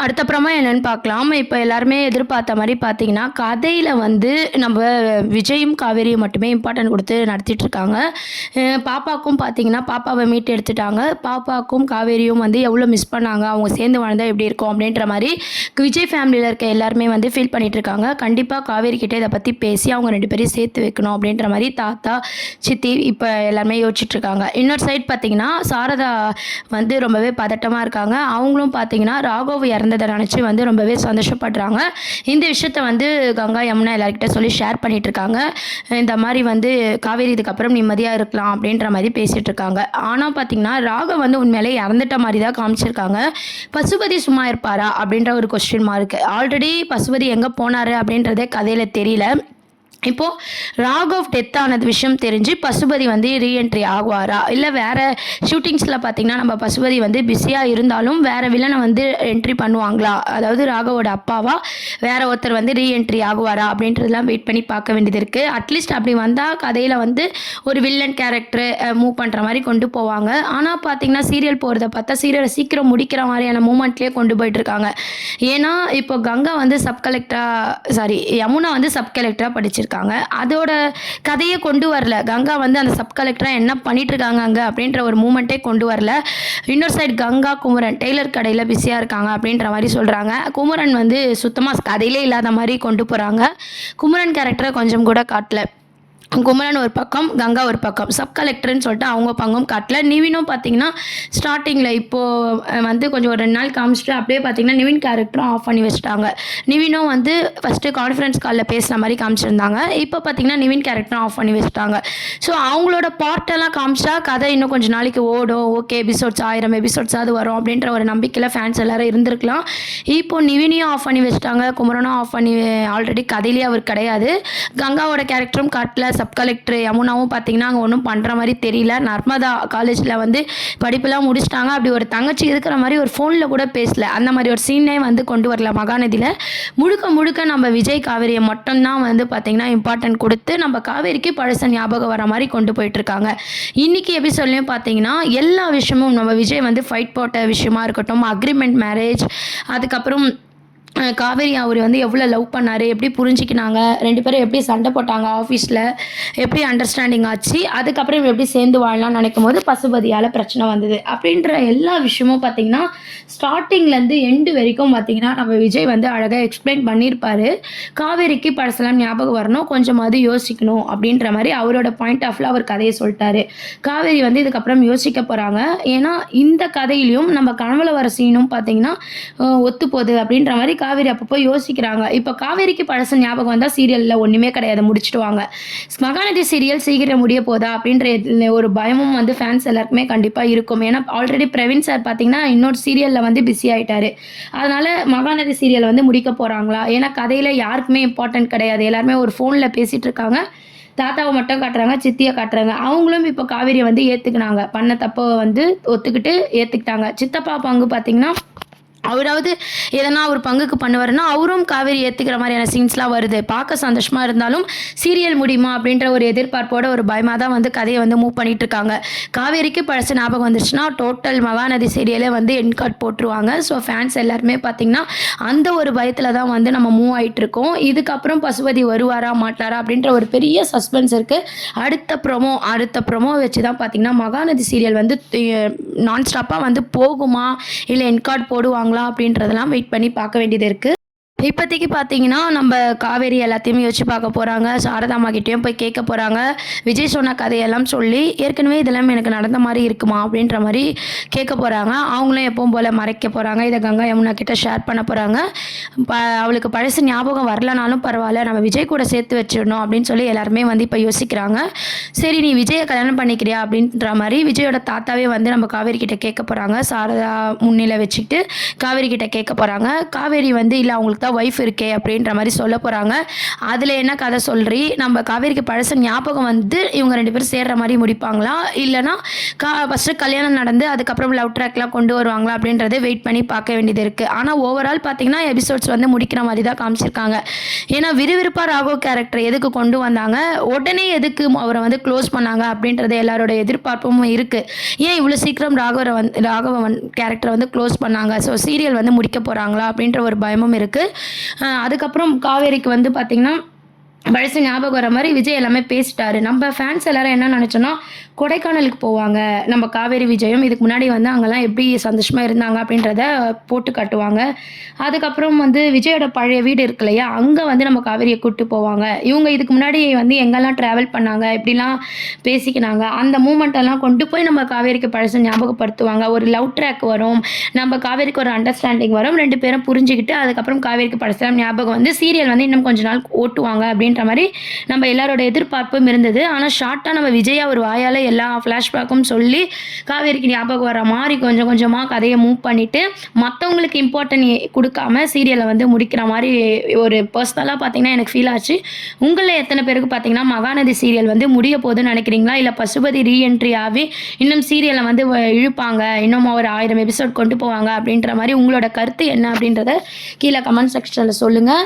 அடுத்தப்புறமா என்னன்னு பார்க்கலாம். இப்ப எல்லாருமே எதிர்பார்த்த மாரி பார்த்தீங்கன்னா, கதையில வந்து நம்ப விஜயும், காவேரியும் மட்டுமே இம்பார்ட்டன்ட் குடுத்து நடத்திட்டு இருக்காங்க. பாப்பாக்கும் பார்த்தீங்கன்னா, பாப்பாவ மீட்டு எடுத்துட்டாங்க. பாப்பாக்கும், காவேரியும் வந்து எவ்வளோ மிஸ் பண்ணாங்க. அவங்க சேர்ந்து வாழ்ந்தா எப்படி இருக்கும்? அப்படின்ற மாரி விஜய் ஃபேமிலில இருக்க எல்லாருமே வந்து ஃபீல் பண்ணிட்டு இருக்காங்க. கண்டிப்பா காவேரி கிட்ட இத பத்தி பேசி அவங்க 2 பேரையும் சேர்த்து வைக்கணும் அப்படின்ற மாரி தாத்தா, சித்தி இப்ப எல்லாருமே யோசிச்சுட்டு இருக்காங்க. இன்னொரு சைட் பார்த்தீங்கன்னா, சாரதா வந்து ரொம்பவே பதட்டமா இருக்காங்க. அவங்களும் பார்த்தீங்கன்னா, ராகவ் இறந்தத நினச்சு வந்து ரொம்பவே சந்தோஷப்படுறாங்க. இந்த விஷயத்த வந்து கங்கா, யமுனா எல்லார்கிட்ட சொல்லி ஷேர் பண்ணிட்டு இருக்காங்க. இந்த மாரி வந்து காவேரி இதுக்கப்புறம் நிம்மதியா இருக்கலாம் அப்படின்ற மாரி பேசிட்டு இருக்காங்க. ஆனா பார்த்தீங்கன்னா, ராகவ் வந்து உண்மையிலே இறந்துட்ட மாரி தான் காமிச்சிருக்காங்க. பசுபதி சும்மா இருப்பாரா? அப்படின்ற ஒரு கொஸ்டின் மார்க். ஆல்ரெடி பசுபதி எங்க போனாரு அப்படின்றதே கதையில தெரியல. இப்போ ராகவ் டெத் ஆனது விஷயம் தெரிஞ்சு பசுபதி வந்து ரீஎன்ட்ரி ஆகுவாரா? இல்ல வேற ஷூட்டிங்ஸ்ல பார்த்தீங்கன்னா, நம்ம பசுபதி வந்து பிஸியா இருந்தாலும் வேற வில்லனை வந்து என்ட்ரி பண்ணுவாங்களா? அதாவது ராகவோட அப்பாவா? வேற ஒருத்தர் வந்து ரீஎன்ட்ரி ஆகுவாரா? அப்படின்றதெல்லாம் வெயிட் பண்ணி பார்க்க வேண்டியது இருக்கு. அட்லீஸ்ட் அப்படி வந்தா கதையில வந்து ஒரு வில்லன் கேரக்டர் மூவ் பண்ற மாரி கொண்டு போவாங்க. ஆனா பார்த்தீங்கன்னா, சீரியல் போறத பார்த்தா சீரியல சீக்கிரம் முடிக்கிற மாரியான மூவ்மெண்ட்லயே கொண்டு போயிட்டு இருக்காங்க. ஏன்னா, இப்போ கங்கா வந்து சப் கலெக்டரா யமுனா வந்து சப் கலெக்டரா படிச்சிருக்காங்க. அதோட கதையே கொண்டு வரல. கங்கா வந்து அந்த சப் கலெக்டரா என்ன பண்ணிட்டு இருக்காங்க அங்க அப்படின்ற ஒரு மூமெண்ட்டே கொண்டு வரல. இன்னொரு சைடு கங்கா, குமரன் டெய்லர் கடையில பிஸியா இருக்காங்க அப்படின்ற மாரி சொல்றாங்க. குமரன் வந்து சுத்தமா கதையிலே இல்லாத மாரி கொண்டு போறாங்க. குமரன் கேரக்டர கொஞ்சம் கூட காட்டல. குமரன் ஒரு பக்கம், கங்கா ஒரு பக்கம். சப் கலெக்டர்ன்னு சொல்லிட்டு அவங்க பங்கும் காட்டல. நிவினும் பார்த்தீங்கன்னா, ஸ்டார்ட்டிங்கில் இப்போது வந்து கொஞ்சம் ஒரு 2 நாள் காமிச்சிட்டு அப்படியே பார்த்தீங்கன்னா, நிவின் கேரக்டரும் ஆஃப் பண்ணி வச்சுட்டாங்க. நிவினும் வந்து ஃபஸ்ட்டு கான்ஃபரன்ஸ் காலில் பேசுன மாரி காமிச்சிருந்தாங்க. இப்போ பார்த்தீங்கன்னா, நிவின் கேரக்டரும் ஆஃப் பண்ணி வச்சுட்டாங்க. ஸோ அவங்களோட பார்ட்டெல்லாம் காமிச்சா கதை இன்னும் கொஞ்சம் நாளைக்கு ஓடும். ஓகே, எபிசோட்ஸ் 1000 எபிசோட்ஸாவது வரும் அப்படின்ற ஒரு நம்பிக்கையில் ஃபேன்ஸ் எல்லாரும் இருந்திருக்கலாம். இப்போ நிவினையும் ஆஃப் பண்ணி வச்சுட்டாங்க. குமரனும் ஆஃப் பண்ணி ஆல்ரெடி கதையிலேயே அவர் கிடையாது. கங்காவோட கேரக்டரும் காட்டல. சப் கலெக்டர் யமுனாவும் பார்த்தீங்கன்னா, அங்கே ஒன்றும் பண்ணுற மாதிரி தெரியல. நர்மதா காலேஜில் வந்து படிப்பெல்லாம் முடிச்சிட்டாங்க. அப்படி ஒரு தங்கச்சி இருக்கிற மாதிரி ஒரு ஃபோனில் கூட பேசல. அந்த மாதிரி ஒரு சீனே வந்து கொண்டு வரல மகாநதியில். முழுக்க முழுக்க நம்ம விஜய் காவேரியை மட்டும்தான் வந்து பார்த்தீங்கன்னா இம்பார்ட்டன்ட் கொடுத்து நம்ம காவேரிக்கு பழச ஞாபகம் வர மாதிரி கொண்டு போயிட்டுருக்காங்க. இன்றைக்கி எபிசோட்லேயும் பார்த்தீங்கன்னா எல்லா விஷயமும் நம்ம விஜய் வந்து ஃபைட் போட்ட விஷயமா இருக்கட்டும், அக்ரிமெண்ட் மேரேஜ், அதுக்கப்புறம் காவேரி அவர் வந்து எவ்வளோ லவ் பண்ணார், எப்படி புரிஞ்சிக்கினாங்க, 2 பேரும் எப்படி சண்டை போட்டாங்க ஆஃபீஸில், எப்படி அண்டர்ஸ்டாண்டிங் ஆச்சு, அதுக்கப்புறம் எப்படி சேர்ந்து வாழலாம்னு நினைக்கும் போது பசுபதியால் பிரச்சனை வந்தது அப்படின்ற எல்லா விஷயமும் பார்த்திங்கன்னா ஸ்டார்டிங்லேருந்து எண்டு வரைக்கும் பார்த்திங்கன்னா நம்ம விஜய் வந்து அழகாக எக்ஸ்பிளைன் பண்ணியிருப்பார். காவேரிக்கு பழசெல்லாம் ஞாபகம் வரணும், கொஞ்சமாவது யோசிக்கணும் அப்படின்ற மாதிரி அவரோட பாயிண்ட் ஆஃப் வியூ அவர் கதையை சொல்லிட்டாரு. காவேரி வந்து இதுக்கப்புறம் யோசிக்க போகிறாங்க. ஏன்னா இந்த கதையிலையும் நம்ம கனவுல வர சீனும் பார்த்திங்கன்னா ஒத்துப்போகுது அப்படின்ற மாதிரி காவேரி அப்பப்போ யோசிக்கிறாங்க. இப்போ காவேரிக்கு பழச ஞாபகம் வந்தால் சீரியலில் ஒன்றுமே கிடையாது, முடிச்சுடுவாங்க. மகாநதி சீரியல் சீக்கிரம் முடிய போதா அப்படின்ற ஒரு பயமும் வந்து ஃபேன்ஸ் எல்லாருக்குமே கண்டிப்பாக இருக்கும். ஏன்னா ஆல்ரெடி பிரவீன் சார் பார்த்தீங்கன்னா இன்னொரு சீரியலில் வந்து பிஸி ஆகிட்டாரு. அதனால் மகாநதி சீரியல் வந்து முடிக்க போகிறாங்களா? ஏன்னா கதையில் யாருக்குமே இம்பார்ட்டன்ட் கிடையாது. எல்லாருமே ஒரு ஃபோனில் பேசிகிட்டு இருக்காங்க. தாத்தாவை மட்டும் காட்டுறாங்க, சித்தியை காட்டுறாங்க. அவங்களும் இப்போ காவேரியை வந்து ஏற்றுக்கினாங்க. பண்ண தப்பை வந்து ஒத்துக்கிட்டு ஏற்றுக்கிட்டாங்க. சித்தப்பா பங்கு பார்த்தீங்கன்னா அவராவது எதனா ஒரு பங்குக்கு பண்ணுவாருன்னா அவரும் காவேரி ஏற்றுக்கிற மாதிரியான சீன்ஸ்லாம் வருது. பார்க்க சந்தோஷமாக இருந்தாலும் சீரியல் முடியுமா அப்படின்ற ஒரு எதிர்பார்ப்போட ஒரு பயமாக தான் வந்து கதையை வந்து மூவ் பண்ணிட்டு இருக்காங்க. காவேரிக்கு பழச ஞாபகம் வந்துச்சுன்னா டோட்டல் மகாநதி சீரியலே வந்து எண்ட் கார்ட் போட்டுருவாங்க. ஸோ ஃபேன்ஸ் எல்லாருமே பார்த்திங்கன்னா அந்த ஒரு பயத்தில் தான் வந்து நம்ம மூவ் ஆகிட்டு இருக்கோம். இதுக்கப்புறம் பசுபதி வருவாரா மாட்டாரா அப்படின்ற ஒரு பெரிய சஸ்பென்ஸ் இருக்குது. அடுத்த ப்ரொமோ வச்சு தான் பார்த்திங்கன்னா மகாநதி சீரியல் வந்து நான் ஸ்டாப்பாக வந்து போகுமா இல்லை எண்ட் கார்ட் போடுவாங்க அப்படின்றதெல்லாம் வெயிட் பண்ணி பார்க்க வேண்டியது இருக்குது. இப்போதைக்கு பார்த்தீங்கன்னா நம்ம காவேரி எல்லாத்தையுமே யோசிச்சு பார்க்க போகிறாங்க. சாரதாம்மா கிட்டேயும் போய் கேட்க போகிறாங்க. விஜய் சொன்ன கதையெல்லாம் சொல்லி ஏற்கனவே இதெல்லாம் எனக்கு நடந்த மாதிரி இருக்குமா அப்படின்ற மாதிரி கேட்க போகிறாங்க. அவங்களும் எப்பவும் போல் மறைக்க போகிறாங்க. இதை கங்கா யமுனா கிட்ட ஷேர் பண்ண போகிறாங்க. அவளுக்கு பழசு ஞாபகம் வரலனாலும் பரவாயில்ல, நம்ம விஜய் கூட சேர்த்து வச்சிடணும் அப்படின்னு சொல்லி எல்லாருமே வந்து இப்போ யோசிக்கிறாங்க. சரி, நீ விஜயை கல்யாணம் பண்ணிக்கிறியா அப்படின்ற மாதிரி விஜயோட தாத்தாவே வந்து நம்ம காவேரி கிட்ட கேட்க போகிறாங்க. சாரதா முன்னிலை வச்சுக்கிட்டு காவேரி கிட்ட கேட்க போகிறாங்க. காவேரி வந்து இல்லை அவங்களுக்கு தான் தான் ஒய்ஃப் இருக்கே அப்படின்ற மாதிரி சொல்ல போகிறாங்க. அதில் என்ன கதை சொல்றி நம்ம காவேரிக்கு பழச ஞாபகம் வந்து இவங்க 2 பேரும் சேர்ற மாதிரி முடிப்பாங்களா, இல்லைனா ஃபஸ்ட்டு கல்யாணம் நடந்து அதுக்கப்புறம் லவ் ட்ராக்லாம் கொண்டு வருவாங்களா அப்படின்றத வெயிட் பண்ணி பார்க்க வேண்டியது இருக்குது. ஆனால் ஓவரால் பார்த்தீங்கன்னா எபிசோட்ஸ் வந்து முடிக்கிற மாதிரி தான் காமிச்சிருக்காங்க. ஏன்னா விறுவிறுப்பாக ராகவ் கேரக்டர் எதுக்கு கொண்டு வந்தாங்க, உடனே எதுக்கு அவரை வந்து க்ளோஸ் பண்ணாங்க அப்படின்றது எல்லாரோட எதிர்பார்ப்பும் இருக்குது. ஏன் இவ்வளோ சீக்கிரம் ராகவன் கேரக்டரை வந்து க்ளோஸ் பண்ணாங்க, ஸோ சீரியல் வந்து முடிக்க போகிறாங்களா அப்படின்ற ஒரு பயமும் இருக்குது. அதுக்கப்புறம் காவேரிக்கு வந்து பார்த்திங்கன்னா பழசு ஞாபகம் வர மாதிரி விஜய் எல்லாமே பேசிட்டாரு. நம்ம ஃபேன்ஸ் எல்லாரும் என்ன நினச்சோன்னா கொடைக்கானலுக்கு போவாங்க, நம்ம காவேரி விஜயும் இதுக்கு முன்னாடி வந்து அங்கெல்லாம் எப்படி சந்தோஷமாக இருந்தாங்க அப்படின்றத போட்டு காட்டுவாங்க. அதுக்கப்புறம் வந்து விஜயோட பழைய வீடு இருக்கு இல்லையா, அங்கே வந்து நம்ம காவேரியை கூப்பிட்டு போவாங்க. இவங்க இதுக்கு முன்னாடி வந்து எங்கெல்லாம் ட்ராவல் பண்ணாங்க, எப்படிலாம் பேசிக்கினாங்க, அந்த மூமெண்ட்டெல்லாம் கொண்டு போய் நம்ம காவேரிக்கு பழசு ஞாபகப்படுத்துவாங்க. ஒரு லவ் ட்ராக் வரும், நம்ம காவேரிக்கு ஒரு அண்டர்ஸ்டாண்டிங் வரும், 2 பேரும் புரிஞ்சுக்கிட்டு அதுக்கப்புறம் காவேரிக்கு பழசெல்லாம் ஞாபகம் வந்து சீரியல் வந்து இன்னும் கொஞ்ச நாள் ஓட்டுவாங்க அப்படின்ற மாதிரி நம்ம எல்லாரோட எதிர்பார்ப்பும் இருந்தது. ஆனால் ஷார்ட்டாக நம்ம விஜயா ஒரு வாயால் எல்லா ஃப்ளாஷ்பேக்கும் சொல்லி காவேரிக்கு ஞாபகம் வர மாதிரி கொஞ்சம் கொஞ்சமாக கதையை மூவ் பண்ணிவிட்டு மற்றவங்களுக்கு இம்பார்ட்டன்ட் கொடுக்காம சீரியலை வந்து முடிக்கிற மாதிரி ஒரு பர்சனலாக பார்த்தீங்கன்னா எனக்கு ஃபீல் ஆச்சு. உங்களில் எத்தனை பேருக்கு பார்த்தீங்கன்னா மகாநதி சீரியல் வந்து முடிய போகுதுன்னு நினைக்கிறீங்களா, இல்லை பசுபதி ரீஎன்ட்ரி ஆகி இன்னும் சீரியலை வந்து இழுப்பாங்க, இன்னும் ஒரு 1000 எபிசோட் கொண்டு போவாங்க அப்படின்ற மாதிரி உங்களோட கருத்து என்ன அப்படின்றத கீழே கமெண்ட் செக்ஷனில் சொல்லுங்கள்.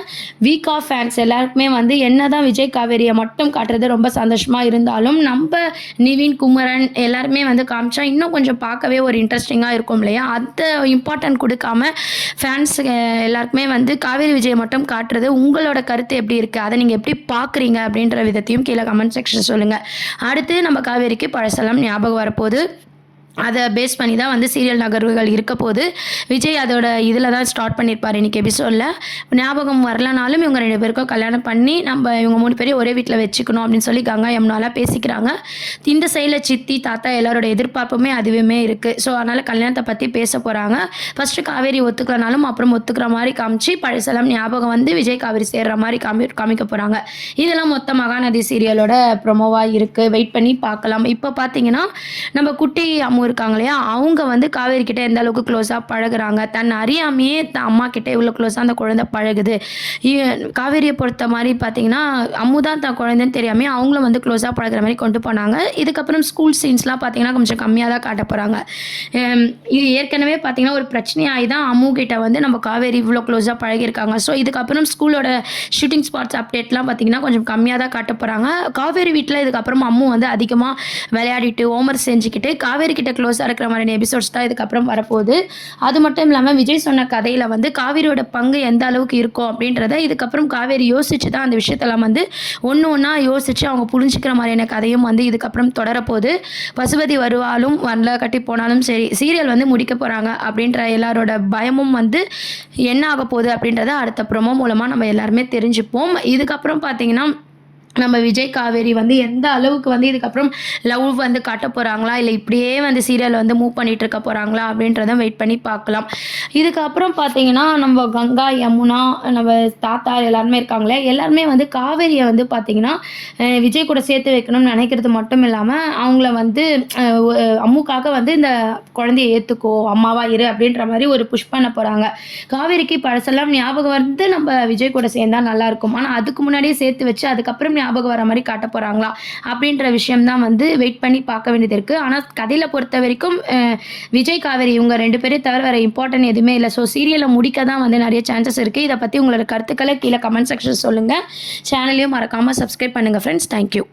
வீக் ஆஃப் ஃபேன்ஸ் எல்லாருக்குமே வந்து என்னதான் விஜய் காவேரியை மட்டும் காட்டுறது ரொம்ப சந்தோஷமாக இருந்தாலும் நம்ம நிவின் குமரன் எல்லாருமே வந்து காமிச்சா இன்னும் கொஞ்சம் பார்க்கவே ஒரு இன்ட்ரெஸ்டிங்காக இருக்கும் இல்லையா, அதை இம்பார்ட்டன்ட் கொடுக்காம ஃபேன்ஸ் எல்லாருக்குமே வந்து காவேரி விஜயை மட்டும் காட்டுறது உங்களோட கருத்து எப்படி இருக்குது, அதை நீங்கள் எப்படி பார்க்குறீங்க அப்படின்ற விதத்தையும் கீழே கமெண்ட் செக்ஷன் சொல்லுங்கள். அடுத்து நம்ம காவேரிக்கு பழசெல்லாம் ஞாபகம் வரப்போகுது, அதை பேஸ் பண்ணி தான் வந்து சீரியல் நகர்வுகள் இருக்க போது. விஜய் அதோட இதில் தான் ஸ்டார்ட் பண்ணியிருப்பார் இன்றைக்கி எபிசோடில். ஞாபகம் வரலனாலும் இவங்க 2 பேருக்கும் கல்யாணம் பண்ணி நம்ம இவங்க 3 பேரையும் ஒரே வீட்டில் வச்சுக்கணும் அப்படின்னு சொல்லி கங்கா யமுனாலாம் பேசிக்கிறாங்க. இந்த சைடில் சித்தி தாத்தா எல்லாரோட எதிர்பார்ப்புமே அதுவுமே இருக்குது. ஸோ அதனால் கல்யாணத்தை பற்றி பேச போகிறாங்க. ஃபஸ்ட்டு காவேரி ஒத்துக்கலனாலும் அப்புறம் ஒத்துக்கிற மாதிரி காமிச்சு பழசெல்லாம் ஞாபகம் வந்து விஜய் காவேரி சேர்கிற மாதிரி காமிக்க போகிறாங்க. இதெல்லாம் மொத்த மகாநதி சீரியலோட ப்ரொமோவாக இருக்குது, வெயிட் பண்ணி பார்க்கலாம். இப்போ பார்த்தீங்கன்னா நம்ம குட்டி அம்மு இருக்காங்க இல்லையா, அவங்க வந்து காவேரி கிட்ட எந்த அளவுக்கு க்ளோஸாக பழகுறாங்க, தன் அறியாமையே அம்மா கிட்ட இவ்வளோ க்ளோஸாக அந்த குழந்தை பழகுது. காவேரியை பொறுத்த மாதிரி பார்த்தீங்கன்னா அம்மு தான் தன் குழந்தைன்னு தெரியாமல் அவங்களும் வந்து க்ளோஸாக பழகிற மாதிரி கொண்டு போனாங்க. இதுக்கப்புறம் ஸ்கூல் சீன்ஸ்லாம் பார்த்தீங்கன்னா கொஞ்சம் கம்மியாக தான் காட்ட போகிறாங்க. இது ஏற்கனவே பார்த்தீங்கன்னா ஒரு பிரச்சனையாகி தான் அம்மு கிட்ட வந்து நம்ம காவேரி இவ்வளோ க்ளோஸாக பழகியிருக்காங்க. ஸோ இதுக்கப்புறம் ஸ்கூலோட ஷூட்டிங் ஸ்பாட்ஸ் அப்டேட்லாம் பார்த்தீங்கன்னா கொஞ்சம் கம்மியாக தான் காட்ட போகிறாங்க. காவேரி வீட்டில் இதுக்கப்புறம் அம்மு வந்து அதிகமாக விளையாடிட்டு ஹோம்ஒர்க் செஞ்சுக்கிட்டு காவேரி கிட்ட க்ளோஸாக இருக்கிற மாதிரியான எபிசோட்ஸ் தான் இதுக்கப்புறம் வரப்போகுது. அது மட்டும் இல்லாமல் விஜய் சொன்ன கதையில் வந்து காவேரியோட பங்கு எந்த அளவுக்கு இருக்கும் அப்படின்றத இதுக்கப்புறம் காவேரி யோசிச்சு தான் அந்த விஷயத்தெல்லாம் வந்து ஒன்றா யோசித்து அவங்க புரிஞ்சுக்கிற மாதிரியான கதையும் வந்து இதுக்கப்புறம் தொடரப்போகுது. பசுபதி வருவாலும் வரல கட்டி போனாலும் சரி சீரியல் வந்து முடிக்க போகிறாங்க அப்படின்ற எல்லாரோட பயமும் வந்து என்ன ஆக போகுது அப்படின்றத அடுத்த ப்ரோமோ மூலமாக நம்ம எல்லாருமே தெரிஞ்சுப்போம். இதுக்கப்புறம் பார்த்தீங்கன்னா நம்ம விஜய் காவேரி வந்து எந்த அளவுக்கு வந்து இதுக்கப்புறம் லவ் வந்து காட்ட போகிறாங்களா, இல்லை இப்படியே வந்து சீரியல் வந்து மூவ் பண்ணிகிட்டு இருக்க போகிறாங்களா அப்படின்றத வெயிட் பண்ணி பார்க்கலாம். இதுக்கப்புறம் பார்த்தீங்கன்னா நம்ம கங்கா யமுனா நம்ம தாத்தா எல்லாருமே இருக்காங்களே, எல்லாருமே வந்து காவேரியை வந்து பார்த்திங்கன்னா விஜய் கூட சேர்த்து வைக்கணும்னு நினைக்கிறது மட்டும் இல்லாமல் அவங்கள வந்து அம்முக்காக வந்து இந்த குழந்தைய ஏற்றுக்கோ அம்மாவா இரு அப்படின்ற மாதிரி ஒரு புஷ் பண்ண போகிறாங்க. காவேரிக்கு பழசெல்லாம் ஞாபகம் வந்து நம்ம விஜய் கூட சேர்ந்தால் நல்லாயிருக்கும், ஆனால் அதுக்கு முன்னாடியே சேர்த்து வச்சு அதுக்கப்புறம் ஞாபகம் வர மாதிரி காட்ட போகிறாங்களா அப்படின்ற விஷயம் தான் வந்து வெயிட் பண்ணி பார்க்க வேண்டியது இருக்குது. ஆனால் கதையில் பொறுத்த வரைக்கும் விஜய் காவேரி இவங்க 2 பேரும் தவிர வேறு இம்பார்ட்டன்ட் எதுவுமே இல்லை. ஸோ சீரியலை முடிக்க தான் வந்து நிறைய சான்சஸ் இருக்குது. இதை பற்றி உங்களோட கருத்துக்களை கீழே கமெண்ட் செக்ஷன் சொல்லுங்கள். சேனலையும் மறக்காமல் சப்ஸ்கிரைப் பண்ணுங்கள் ஃப்ரெண்ட்ஸ். தேங்க்யூ.